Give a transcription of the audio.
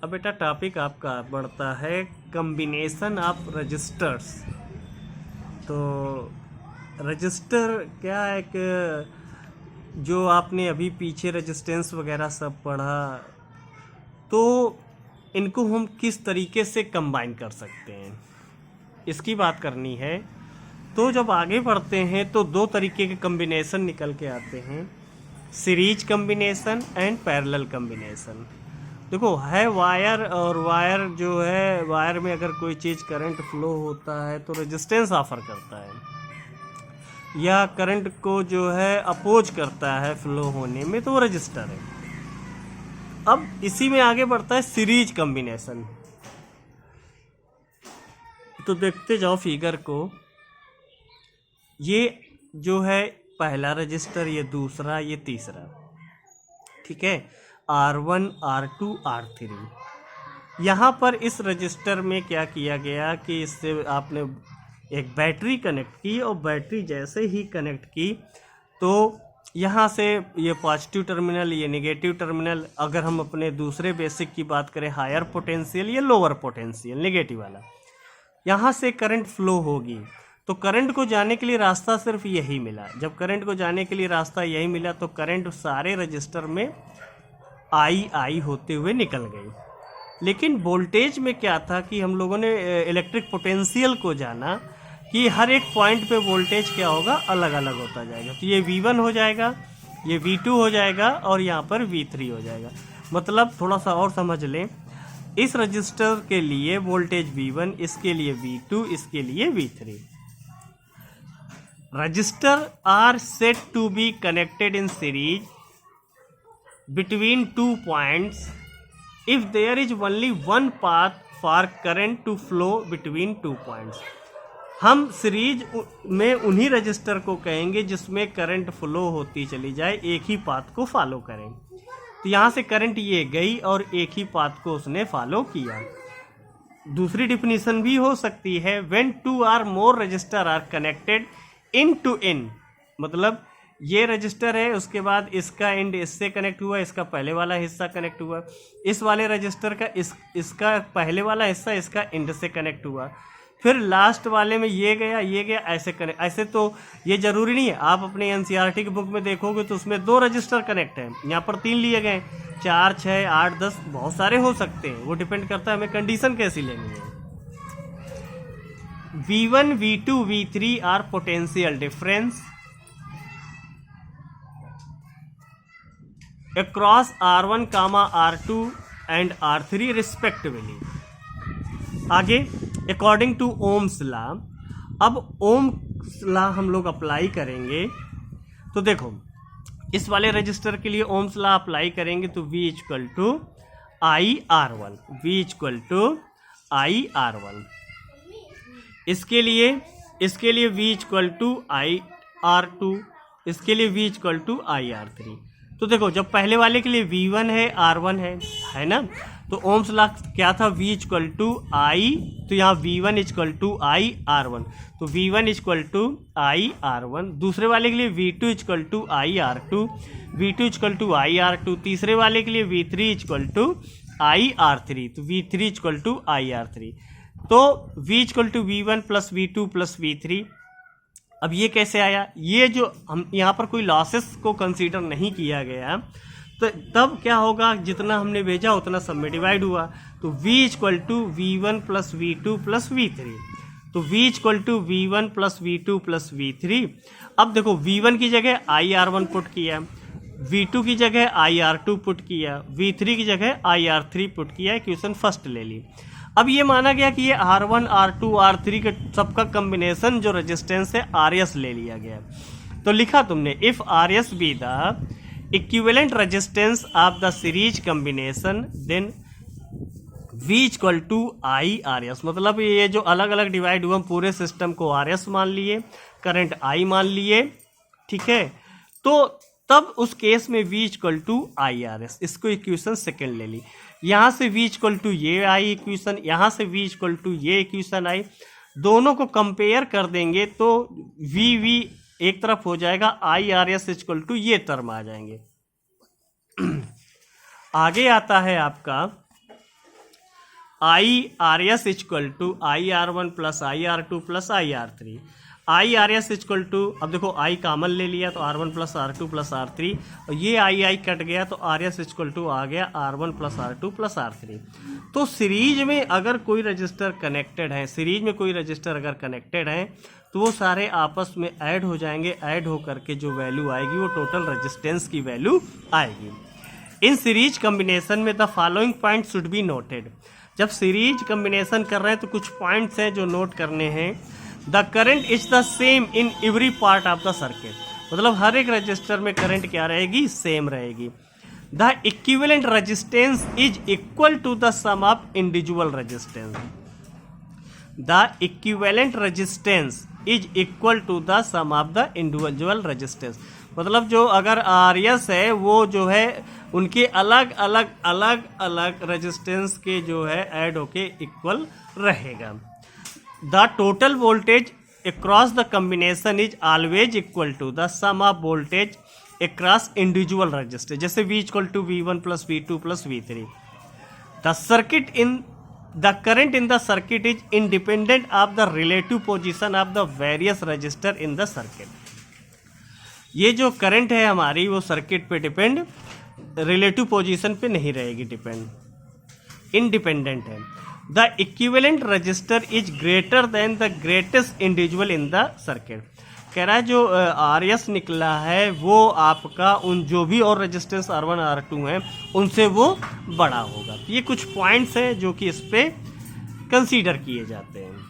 अब बेटा टॉपिक आपका बढ़ता है कम्बिनेशन ऑफ रजिस्टर्स। तो रजिस्टर क्या है कि जो आपने अभी पीछे रेजिस्टेंस वगैरह सब पढ़ा, तो इनको हम किस तरीके से कंबाइन कर सकते हैं, इसकी बात करनी है। तो जब आगे बढ़ते हैं तो दो तरीके के कम्बिनेशन निकल के आते हैं, series combination and parallel combination. देखो है वायर, और वायर जो है, वायर में अगर कोई चीज़ करंट फ्लो होता है तो रेजिस्टेंस ऑफर करता है, या करंट को जो है अपोज करता है फ्लो होने में, तो वो रजिस्टर है। अब इसी में आगे बढ़ता है सीरीज कम्बिनेशन। तो देखते जाओ फिगर को, ये जो है पहला रजिस्टर, ये दूसरा, ये तीसरा, ठीक है, R1 R2 R3। यहाँ पर इस रजिस्टर में क्या किया गया कि इससे आपने एक बैटरी कनेक्ट की, और बैटरी जैसे ही कनेक्ट की तो यहाँ से ये पॉजिटिव टर्मिनल, ये नेगेटिव टर्मिनल, अगर हम अपने दूसरे बेसिक की बात करें हायर पोटेंशियल या लोअर पोटेंशियल नेगेटिव वाला, यहाँ से करंट फ्लो होगी। तो करंट को जाने के लिए रास्ता सिर्फ यही मिला। जब करंट को जाने के लिए रास्ता यही मिला तो करंट सारे रजिस्टर में आई होते हुए निकल गई। लेकिन वोल्टेज में क्या था कि हम लोगों ने इलेक्ट्रिक पोटेंशियल को जाना कि हर एक पॉइंट पे वोल्टेज क्या होगा, अलग अलग होता जाएगा। तो ये V1 हो जाएगा, ये V2 हो जाएगा, और यहाँ पर V3 हो जाएगा। मतलब थोड़ा सा और समझ लें, इस रजिस्टर के लिए वोल्टेज V1, इसके लिए V2, इसके लिए V3। Resistor are set to be connected in series between 2 points if there is only one path for current to flow between 2 points। हम सीरीज में उन्हीं रजिस्टर को कहेंगे जिसमें करंट फ्लो होती चली जाए, एक ही पाथ को फॉलो करें। तो यहाँ से करंट ये गई और एक ही पाथ को उसने फॉलो किया। दूसरी डिफिनीशन भी हो सकती है, when 2 or more register are connected in to in, मतलब ये रजिस्टर है, उसके बाद इसका एंड इससे कनेक्ट हुआ, इसका पहले वाला हिस्सा कनेक्ट हुआ, इस वाले रजिस्टर का इसका पहले वाला हिस्सा इसका एंड से कनेक्ट हुआ, फिर लास्ट वाले में ये गया, ऐसे कनेक्ट। ऐसे तो ये जरूरी नहीं है, आप अपने एनसीईआरटी की बुक में देखोगे तो उसमें 2 रजिस्टर कनेक्ट हैं, यहाँ पर 3 लिए गए, 4 6 8 10 बहुत सारे हो सकते हैं। वो डिपेंड करता है हमें कंडीशन कैसी लेनी है। V1 V2 V3 are potential difference across R1, R2 and R3 respectively। आगे अकॉर्डिंग टू ओम्स लॉ। अब ओम्स लॉ हम लोग अप्लाई करेंगे, तो देखो इस वाले रजिस्टर के लिए ओम्स लॉ अप्लाई करेंगे तो V equal to IR1, V equal to IR1। इसके लिए V इक्वल टू IR2, इसके लिए V इक्वल टू IR3। तो देखो जब पहले वाले के लिए V1 है, R1 है ना, तो ओम्स लॉ क्या था, V इक्वल टू I, तो यहाँ V1 इक्वल टू IR1, तो V1 इक्वल टू IR1। दूसरे वाले के लिए V2 equal to IR2, V2 equal to IR2। तीसरे वाले के लिए V3 इक्वल टू IR3, तो V3 इक्वल टू IR3। तो V equal to V1 plus V2 plus V3। अब ये कैसे आया, ये जो हम यहाँ पर कोई लॉसेस को कंसीडर नहीं किया गया, तो तब क्या होगा, जितना हमने भेजा उतना सब में डिवाइड हुआ, तो V equal to V1 plus V2 plus V3, तो V equal to V1 plus V2 plus V3। अब देखो V1 की जगह IR1 पुट किया, V2 की जगह IR2 पुट किया, V3 की जगह IR3 पुट किया, इक्वेशन फर्स्ट ले ली। अब ये माना गया कि ये R1 R2 R3 के सबका कम्बिनेशन जो रेजिस्टेंस है RS ले लिया गया। तो लिखा तुमने if RS be the equivalent resistance of the series combination then V equal to IRS। मतलब ये जो अलग अलग डिवाइड हुआ, पूरे सिस्टम को RS मान लिए, करंट I मान लिए, ठीक है। तो तब उस केस में V इक्वल टू IRS, इसको इक्वेशन सेकेंड ले ली। यहाँ से V इक्वल टू ये आई इक्वेशन, यहाँ से V इक्वल टू ये इक्वेशन आई, दोनों को कंपेयर कर देंगे तो V एक तरफ हो जाएगा, IRS इक्वल टू ये टर्म आ जाएंगे। आगे आता है आपका I R S equal to I R one plus I R two plus I R three, I R S equal to, अब देखो आई कॉमन ले लिया तो R one plus R two plus R three, और ये I cut गया तो R S equal to आ गया R one plus R two plus R three. तो सीरीज में अगर कोई रजिस्टर कनेक्टेड है, सीरीज में कोई रजिस्टर अगर कनेक्टेड है तो वो सारे आपस में ऐड हो जाएंगे, ऐड हो करके जो वैल्यू आएगी वो टोटल रजिस्टेंस की वैल्यू आएगी। इन सीरीज कम्बिनेशन में the following point should be noted. जब सीरीज कम्बिनेशन कर रहे हैं तो कुछ पॉइंट्स हैं जो नोट करने हैं। The current is the same in every part of the circuit, मतलब हर एक रजिस्टर में करंट क्या रहेगी, सेम रहेगी। The equivalent resistance is equal to the sum of individual resistance, the equivalent resistance is equal to the sum of the individual resistance, मतलब जो अगर R S है वो जो है उनके अलग अलग रेजिस्टेंस के जो है ऐड होके इक्वल रहेगा। The total voltage across the combination is always equal to the sum of voltage across individual resistor, जैसे V equal to V1 plus V2 plus V3। The current in the circuit is independent of the relative position of the various resistor in the circuit. ये जो current है हमारी वो circuit पे depend, relative position पे नहीं रहेगी depend, independent है। The equivalent register is greater than the greatest individual in the circuit. कह रहा है जो आर एस निकला है वो आपका उन जो भी और रजिस्टेंस R1 R2 हैं उनसे वो बड़ा होगा। ये कुछ पॉइंट्स हैं जो कि इस पे कंसीडर किए जाते हैं।